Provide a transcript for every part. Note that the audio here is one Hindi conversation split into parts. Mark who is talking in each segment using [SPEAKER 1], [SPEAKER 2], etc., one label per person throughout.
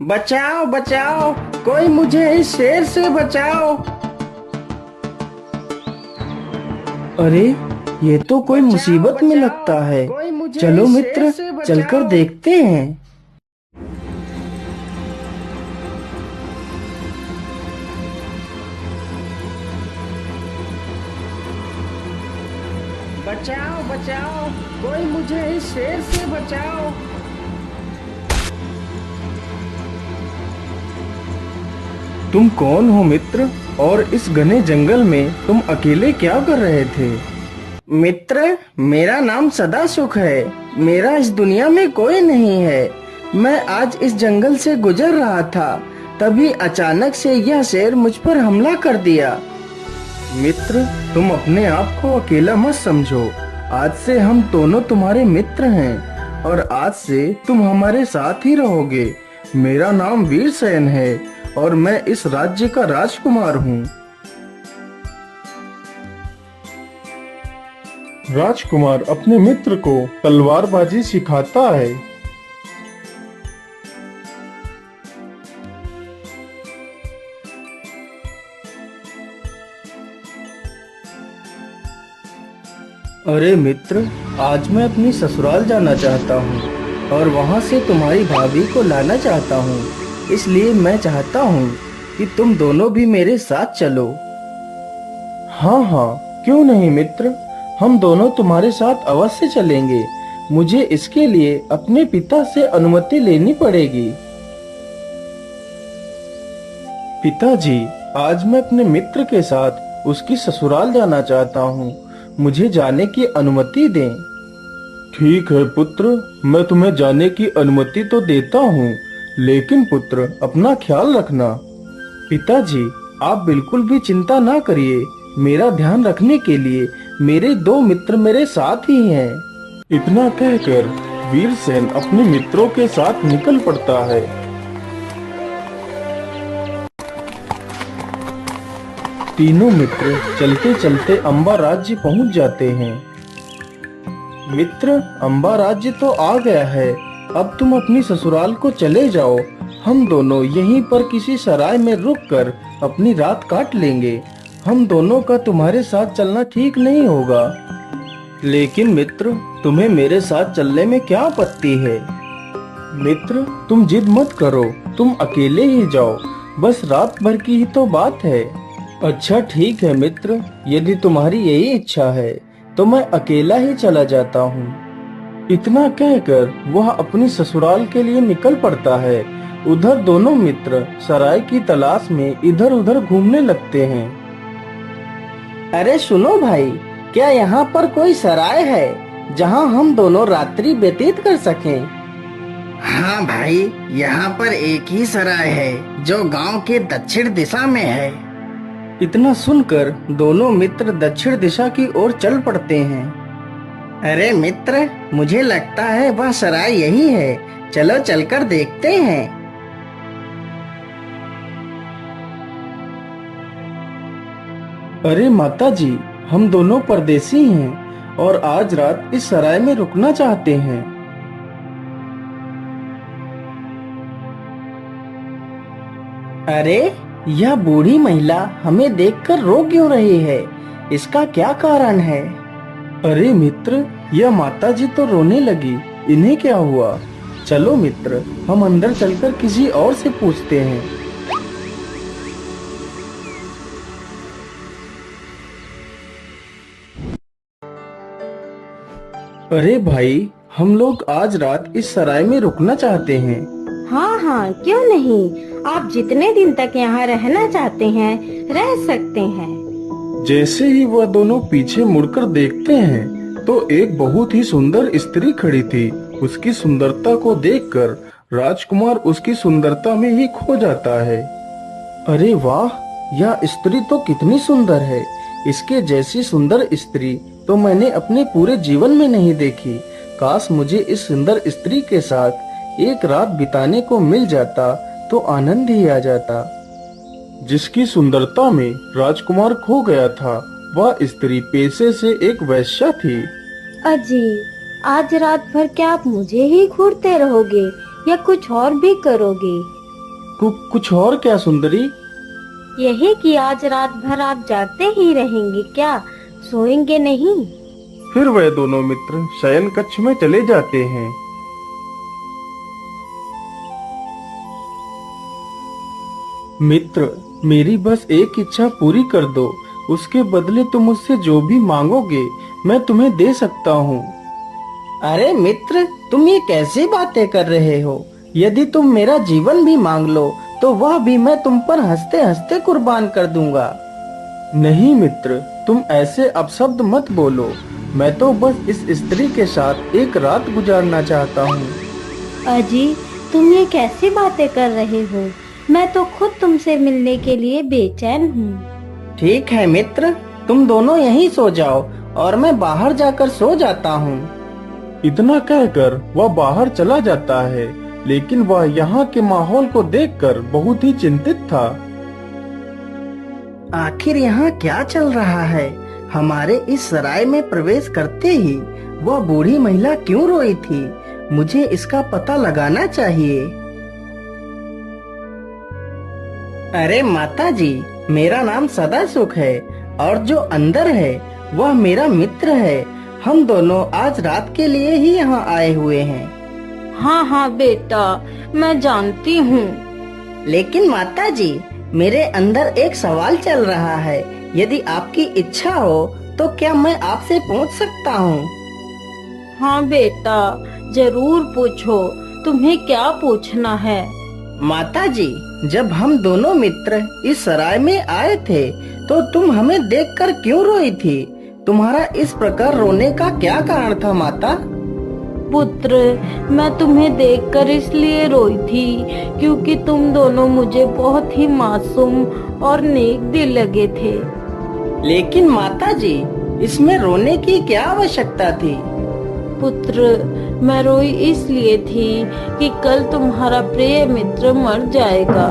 [SPEAKER 1] बचाओ बचाओ, कोई मुझे इस शेर से बचाओ। अरे, ये तो कोई
[SPEAKER 2] बचाओ
[SPEAKER 1] मुसीबत में
[SPEAKER 2] बचाओ,
[SPEAKER 1] लगता है।
[SPEAKER 2] कोई मुझे
[SPEAKER 1] चलो
[SPEAKER 2] इस शेर
[SPEAKER 1] मित्र,
[SPEAKER 2] से
[SPEAKER 1] चलकर
[SPEAKER 2] बचाओ।
[SPEAKER 1] देखते हैं।
[SPEAKER 2] बचाओ बचाओ, कोई मुझे इस शेर से बचाओ।
[SPEAKER 1] तुम कौन हो मित्र, और इस घने जंगल में तुम अकेले क्या कर रहे थे? मित्र, मेरा नाम सदा सुख है। मेरा इस दुनिया में कोई नहीं है। मैं आज इस जंगल से गुजर रहा था, तभी अचानक से यह शेर मुझ पर हमला कर दिया। मित्र, तुम अपने आप को अकेला मत समझो। आज से हम दोनों तुम्हारे मित्र हैं और आज से तुम हमारे साथ ही रहोगे। मेरा नाम वीरसेन है और मैं इस राज्य का राजकुमार हूँ।
[SPEAKER 3] राजकुमार अपने मित्र को तलवारबाजी सिखाता है।
[SPEAKER 1] अरे मित्र, आज मैं अपनी ससुराल जाना चाहता हूँ और वहाँ से तुम्हारी भाभी को लाना चाहता हूँ। इसलिए मैं चाहता हूँ कि तुम दोनों भी मेरे साथ चलो। हाँ हाँ, क्यों नहीं मित्र, हम दोनों तुम्हारे साथ अवश्य चलेंगे। मुझे इसके लिए अपने पिता से अनुमति लेनी पड़ेगी। पिताजी, आज मैं अपने मित्र के साथ उसकी ससुराल जाना चाहता हूँ। मुझे जाने की अनुमति दें।
[SPEAKER 3] ठीक है पुत्र, मैं तुम्हें जाने की अनुमति तो देता हूँ, लेकिन पुत्र अपना ख्याल रखना।
[SPEAKER 1] पिताजी, आप बिल्कुल भी चिंता ना करिए। मेरा ध्यान रखने के लिए मेरे दो मित्र मेरे साथ ही हैं।
[SPEAKER 3] इतना कहकर वीरसेन अपने मित्रों के साथ निकल पड़ता है।
[SPEAKER 1] तीनों मित्र चलते चलते अम्बा राज्य पहुंच जाते हैं। मित्र, अम्बा राज्य तो आ गया है। अब तुम अपनी ससुराल को चले जाओ। हम दोनों यहीं पर किसी सराय में रुककर अपनी रात काट लेंगे। हम दोनों का तुम्हारे साथ चलना ठीक नहीं होगा। लेकिन मित्र, तुम्हें मेरे साथ चलने में क्या आपत्ति है? मित्र, तुम जिद मत करो, तुम अकेले ही जाओ। बस रात भर की ही तो बात है। अच्छा ठीक है मित्र, यदि तुम्हारी यही इच्छा है तो मैं अकेला ही चला जाता हूँ। इतना कहकर वह अपनी ससुराल के लिए निकल पड़ता है। उधर दोनों मित्र सराय की तलाश में इधर उधर घूमने लगते हैं। अरे सुनो भाई, क्या यहाँ पर कोई सराय है जहाँ हम दोनों रात्रि व्यतीत कर सकें?
[SPEAKER 2] हाँ भाई, यहाँ पर एक ही सराय है जो गांव के दक्षिण दिशा में है।
[SPEAKER 1] इतना सुनकर दोनों मित्र दक्षिण दिशा की ओर चल पड़ते हैं।
[SPEAKER 2] अरे मित्र, मुझे लगता है वह सराय यही है। चलो चलकर देखते हैं।
[SPEAKER 1] अरे माताजी, हम दोनों परदेसी हैं और आज रात इस सराय में रुकना चाहते हैं। अरे, यह बूढ़ी महिला हमें देखकर रो क्यों रही है? इसका क्या कारण है? अरे मित्र, यह माताजी तो रोने लगी। इन्हें क्या हुआ? चलो मित्र, हम अंदर चलकर किसी और से पूछते हैं। अरे भाई, हम लोग आज रात इस सराय में रुकना चाहते हैं।
[SPEAKER 4] हाँ हाँ, क्यों नहीं। आप जितने दिन तक यहाँ रहना चाहते हैं रह सकते हैं।
[SPEAKER 3] जैसे ही वह दोनों पीछे मुड़कर देखते हैं तो एक बहुत ही सुंदर स्त्री खड़ी थी। उसकी सुंदरता को देखकर राजकुमार उसकी सुंदरता में ही खो जाता है।
[SPEAKER 1] अरे वाह, यह स्त्री तो कितनी सुंदर है। इसके जैसी सुंदर स्त्री तो मैंने अपने पूरे जीवन में नहीं देखी। काश मुझे इस सुंदर स्त्री के साथ एक रात बिताने को मिल जाता तो आनंद ही आ जाता।
[SPEAKER 3] जिसकी सुंदरता में राजकुमार खो गया था, वह स्त्री पेशे से एक वैश्या थी।
[SPEAKER 4] अजीब, आज रात भर क्या आप मुझे ही घूरते रहोगे या कुछ और भी करोगे?
[SPEAKER 1] कुछ और क्या सुंदरी?
[SPEAKER 4] यही कि आज रात भर आप जागते ही रहेंगे क्या, सोएंगे नहीं?
[SPEAKER 3] फिर वह दोनों मित्र शयन कक्ष में चले जाते हैं।
[SPEAKER 1] मित्र, मेरी बस एक इच्छा पूरी कर दो, उसके बदले तुम मुझसे जो भी मांगोगे मैं तुम्हें दे सकता हूँ।
[SPEAKER 2] अरे मित्र, तुम ये कैसी बातें कर रहे हो? यदि तुम मेरा जीवन भी मांग लो तो वह भी मैं तुम पर हंसते हंसते कुर्बान कर दूंगा।
[SPEAKER 1] नहीं मित्र, तुम ऐसे अपशब्द मत बोलो। मैं तो बस इस स्त्री के साथ एक रात गुजारना चाहता हूँ।
[SPEAKER 4] अजी, तुम ये कैसी बातें कर रहे हो? मैं तो खुद तुमसे मिलने के लिए बेचैन हूँ।
[SPEAKER 2] ठीक है मित्र, तुम दोनों यहीं सो जाओ और मैं बाहर जाकर सो जाता हूँ।
[SPEAKER 3] इतना कहकर वह बाहर चला जाता है, लेकिन वह यहाँ के माहौल को देखकर बहुत ही चिंतित था।
[SPEAKER 2] आखिर यहाँ क्या चल रहा है? हमारे इस सराय में प्रवेश करते ही वह बूढ़ी महिला क्यों रोई थी? मुझे इसका पता लगाना चाहिए। अरे माता जी, मेरा नाम सदा सुख है और जो अंदर है वह मेरा मित्र है। हम दोनों आज रात के लिए ही यहाँ आए हुए हैं।
[SPEAKER 4] हाँ हाँ बेटा, मैं जानती हूँ।
[SPEAKER 2] लेकिन माता जी, मेरे अंदर एक सवाल चल रहा है। यदि आपकी इच्छा हो तो क्या मैं आपसे पूछ सकता हूँ?
[SPEAKER 4] हाँ बेटा, जरूर पूछो, तुम्हें क्या पूछना है?
[SPEAKER 2] माता जी, जब हम दोनों मित्र इस सराय में आए थे तो तुम हमें देखकर क्यों रोई थी? तुम्हारा इस प्रकार रोने का क्या कारण था माता?
[SPEAKER 4] पुत्र, मैं तुम्हें देखकर इसलिए रोई थी क्योंकि तुम दोनों मुझे बहुत ही मासूम और नेक दिल लगे थे।
[SPEAKER 2] लेकिन माता जी, इसमें रोने की क्या आवश्यकता थी?
[SPEAKER 4] पुत्र, मैं रोई इसलिए थी कि कल तुम्हारा प्रिय मित्र मर जाएगा।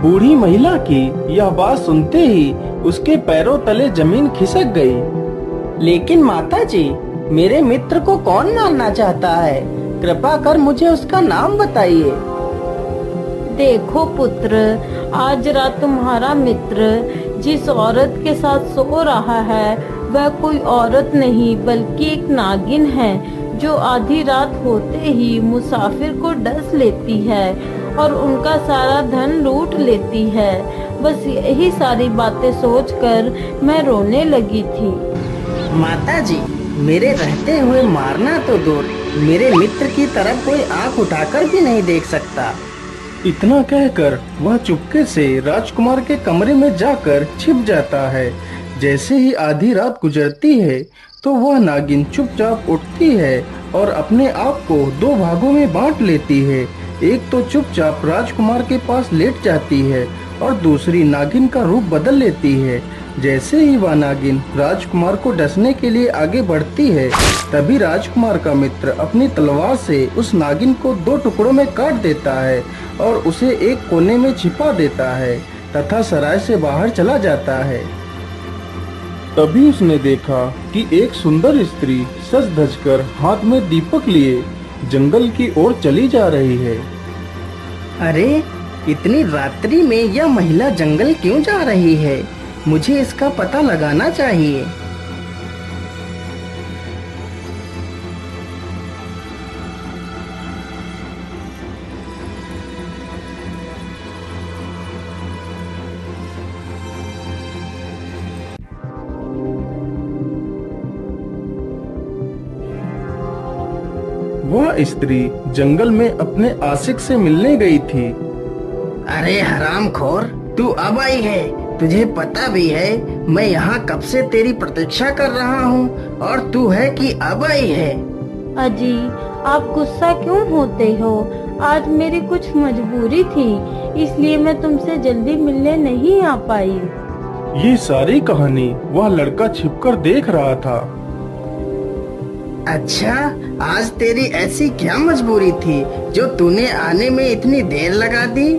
[SPEAKER 1] बूढ़ी महिला की यह बात सुनते ही उसके पैरों तले जमीन खिसक गई।
[SPEAKER 2] लेकिन माता जी, मेरे मित्र को कौन मारना चाहता है? कृपा कर मुझे उसका नाम बताइए।
[SPEAKER 4] देखो पुत्र, आज रात तुम्हारा मित्र जिस औरत के साथ सो रहा है वह कोई औरत नहीं बल्कि एक नागिन है, जो आधी रात होते ही मुसाफिर को डस लेती है और उनका सारा धन लूट लेती है। बस यही सारी बातें सोचकर मैं रोने लगी थी।
[SPEAKER 2] माता जी, मेरे रहते हुए मारना तो दूर, मेरे मित्र की तरफ कोई आंख उठाकर भी नहीं देख सकता।
[SPEAKER 1] इतना कहकर वह चुपके से राजकुमार के कमरे में जाकर छिप जाता है। जैसे ही आधी रात गुजरती है तो वह नागिन चुपचाप उठती है और अपने आप को दो भागों में बांट लेती है। एक तो चुपचाप राजकुमार के पास लेट जाती है और दूसरी नागिन का रूप बदल लेती है। जैसे ही वह नागिन राजकुमार को डसने के लिए आगे बढ़ती है, तभी राजकुमार का मित्र अपनी तलवार से उस नागिन को दो टुकड़ों में काट देता है और उसे एक कोने में छिपा देता है तथा सराय से बाहर चला जाता है।
[SPEAKER 3] तभी उसने देखा कि एक सुंदर स्त्री सज धज कर हाथ में दीपक लिए जंगल की ओर चली जा रही है।
[SPEAKER 2] अरे, इतनी रात्रि में यह महिला जंगल क्यों जा रही है? मुझे इसका पता लगाना चाहिए।
[SPEAKER 3] वह स्त्री जंगल में अपने आशिक से मिलने गई थी।
[SPEAKER 2] अरे हरामखोर, तू अब आई है? तुझे पता भी है मैं यहाँ कब से तेरी प्रतीक्षा कर रहा हूँ और तू है कि अब आई है?
[SPEAKER 4] अजी, आप गुस्सा क्यों होते हो? आज मेरी कुछ मजबूरी थी, इसलिए मैं तुमसे जल्दी मिलने नहीं आ पाई।
[SPEAKER 3] ये सारी कहानी वह लड़का छिपकर देख रहा था।
[SPEAKER 2] अच्छा, आज तेरी ऐसी क्या मजबूरी थी जो तूने आने में इतनी देर लगा दी?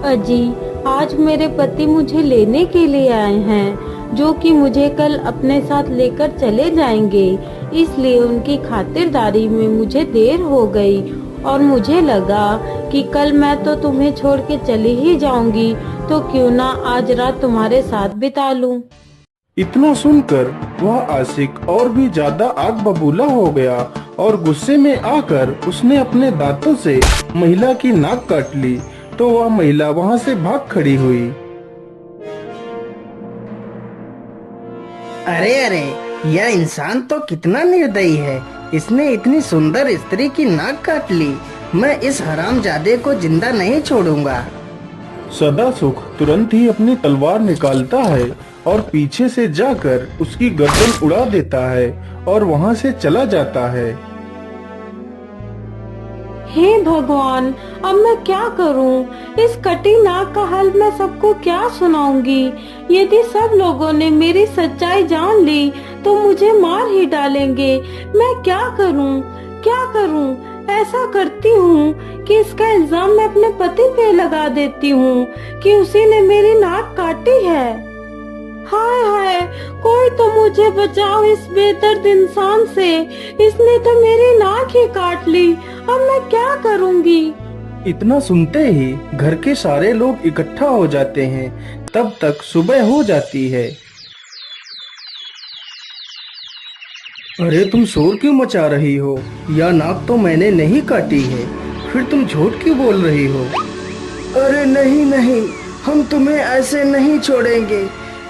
[SPEAKER 4] अजी, आज मेरे पति मुझे लेने के लिए आए हैं, जो कि मुझे कल अपने साथ लेकर चले जाएंगे। इसलिए उनकी खातिरदारी में मुझे देर हो गई और मुझे लगा कि कल मैं तो तुम्हें छोड़ के चली ही जाऊंगी, तो क्यों ना आज रात तुम्हारे साथ बिता लूं।
[SPEAKER 3] इतना सुनकर वह आशिक और भी ज्यादा आग बबूला हो गया और गुस्से में आकर उसने अपने दांतों से महिला की नाक काट ली। तो वह महिला वहां से भाग खड़ी हुई।
[SPEAKER 2] अरे अरे, यह इंसान तो कितना निर्दयी है। इसने इतनी सुंदर स्त्री की नाक काट ली। मैं इस हरामजादे को जिंदा नहीं छोड़ूंगा।
[SPEAKER 3] सदासुख तुरंत ही अपनी तलवार निकालता है और पीछे से जाकर उसकी गर्दन उड़ा देता है और वहां से चला जाता है।
[SPEAKER 4] हे भगवान, अब मैं क्या करूं? इस कटी नाक का हाल मैं सबको क्या सुनाऊंगी? यदि सब लोगों ने मेरी सच्चाई जान ली तो मुझे मार ही डालेंगे। मैं क्या करूं? क्या करूं? ऐसा करती हूँ कि इसका इल्जाम मैं अपने पति पे लगा देती हूँ कि उसी ने मेरी नाक काटी है। हाय हाय, कोई तो मुझे बचाओ इस बेदर्द इंसान से। इसने तो मेरी नाक ही काट ली। अब मैं क्या करूँगी?
[SPEAKER 1] इतना सुनते ही घर के सारे लोग इकट्ठा हो जाते हैं। तब तक सुबह हो जाती है। अरे तुम शोर क्यों मचा रही हो? यह नाक तो मैंने नहीं काटी है। फिर तुम झूठ क्यों बोल रही हो?
[SPEAKER 2] अरे नहीं नहीं, हम तुम्हें ऐसे नहीं छोड़ेंगे।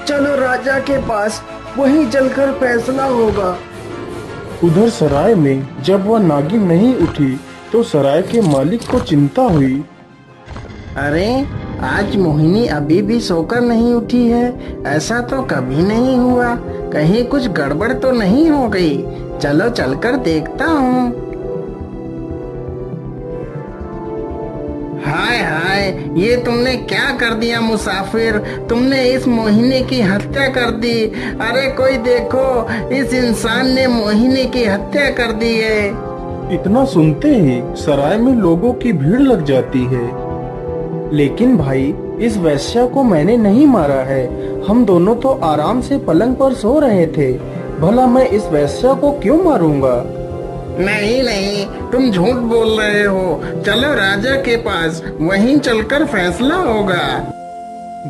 [SPEAKER 2] चलो राजा के पास, वहीं चलकर फैसला होगा।
[SPEAKER 3] उधर सराय में जब वह नागिन नहीं उठी तो सराय के मालिक को चिंता हुई।
[SPEAKER 2] अरे आज मोहिनी अभी भी सोकर नहीं उठी है। ऐसा तो कभी नहीं हुआ। कहीं कुछ गड़बड़ तो नहीं हो गई। चलो चलकर देखता हूँ। हाय हाय, ये तुमने क्या कर दिया मुसाफिर? तुमने इस मोहिनी की हत्या कर दी। अरे कोई देखो, इस इंसान ने मोहिनी की हत्या कर दी है।
[SPEAKER 3] इतना सुनते ही सराय में लोगों की भीड़ लग जाती है।
[SPEAKER 1] लेकिन भाई, इस वैश्या को मैंने नहीं मारा है। हम दोनों तो आराम से पलंग पर सो रहे थे। भला मैं इस वैश्या को क्यों मारूंगा?
[SPEAKER 2] नहीं नहीं, तुम झूठ बोल रहे हो। चलो राजा के पास, वहीं चलकर फैसला होगा।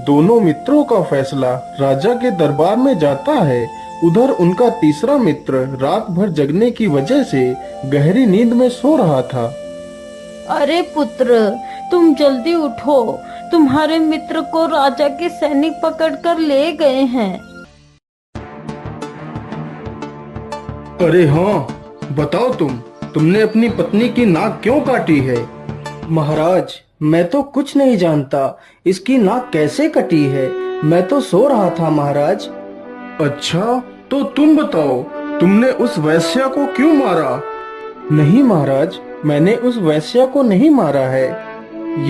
[SPEAKER 3] दोनों मित्रों का फैसला राजा के दरबार में जाता है। उधर उनका तीसरा मित्र रात भर जगने की वजह से गहरी नींद में सो रहा था।
[SPEAKER 4] अरे पुत्र, तुम जल्दी उठो। तुम्हारे मित्र को राजा के सैनिक पकड़कर ले गए हैं।
[SPEAKER 1] अरे हाँ, बताओ तुमने अपनी पत्नी की नाक क्यों काटी है? महाराज, मैं तो कुछ नहीं जानता। इसकी नाक कैसे कटी है? मैं तो सो रहा था महाराज।
[SPEAKER 3] अच्छा, तो तुम बताओ, तुमने उस वैश्या को क्यों मारा?
[SPEAKER 1] नहीं महाराज, मैंने उस वैश्या को नहीं मारा है।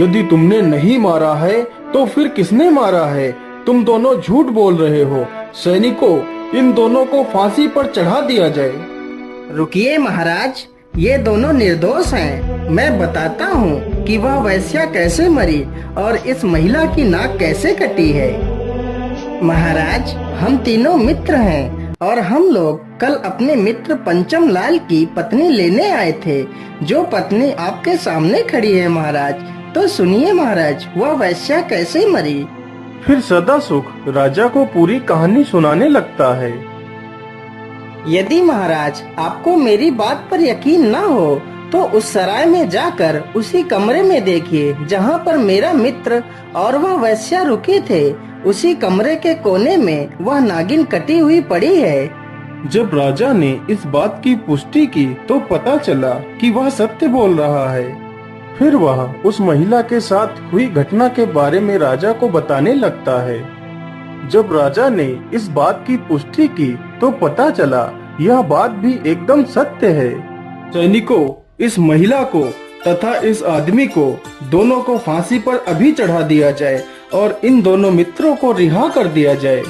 [SPEAKER 3] यदि तुमने नहीं मारा है तो फिर किसने मारा है? तुम दोनों झूठ बोल रहे हो। सैनिकों, इन दोनों को फांसी पर चढ़ा दिया जाए।
[SPEAKER 2] रुकिए महाराज, ये दोनों निर्दोष हैं। मैं बताता हूँ कि वह वैश्या कैसे मरी और इस महिला की नाक कैसे कटी है। महाराज, हम तीनों मित्र हैं और हम लोग कल अपने मित्र पंचम लाल की पत्नी लेने आए थे, जो पत्नी आपके सामने खड़ी है महाराज। तो सुनिए महाराज, वह वैश्या कैसे मरी।
[SPEAKER 3] फिर सदासुख राजा को पूरी कहानी सुनाने लगता है।
[SPEAKER 2] यदि महाराज आपको मेरी बात पर यकीन न हो तो उस सराय में जाकर उसी कमरे में देखिए जहाँ पर मेरा मित्र और वह वैश्या रुके थे। उसी कमरे के कोने में वह नागिन कटी हुई पड़ी है।
[SPEAKER 3] जब राजा ने इस बात की पुष्टि की तो पता चला कि वह सत्य बोल रहा है। फिर वह उस महिला के साथ हुई घटना के बारे में राजा को बताने लगता है। जब राजा ने इस बात की पुष्टि की तो पता चला यह बात भी एकदम सत्य है।
[SPEAKER 1] सैनिकों, इस महिला को तथा इस आदमी को दोनों को फांसी पर अभी चढ़ा दिया जाए और इन दोनों मित्रों को रिहा कर दिया जाए।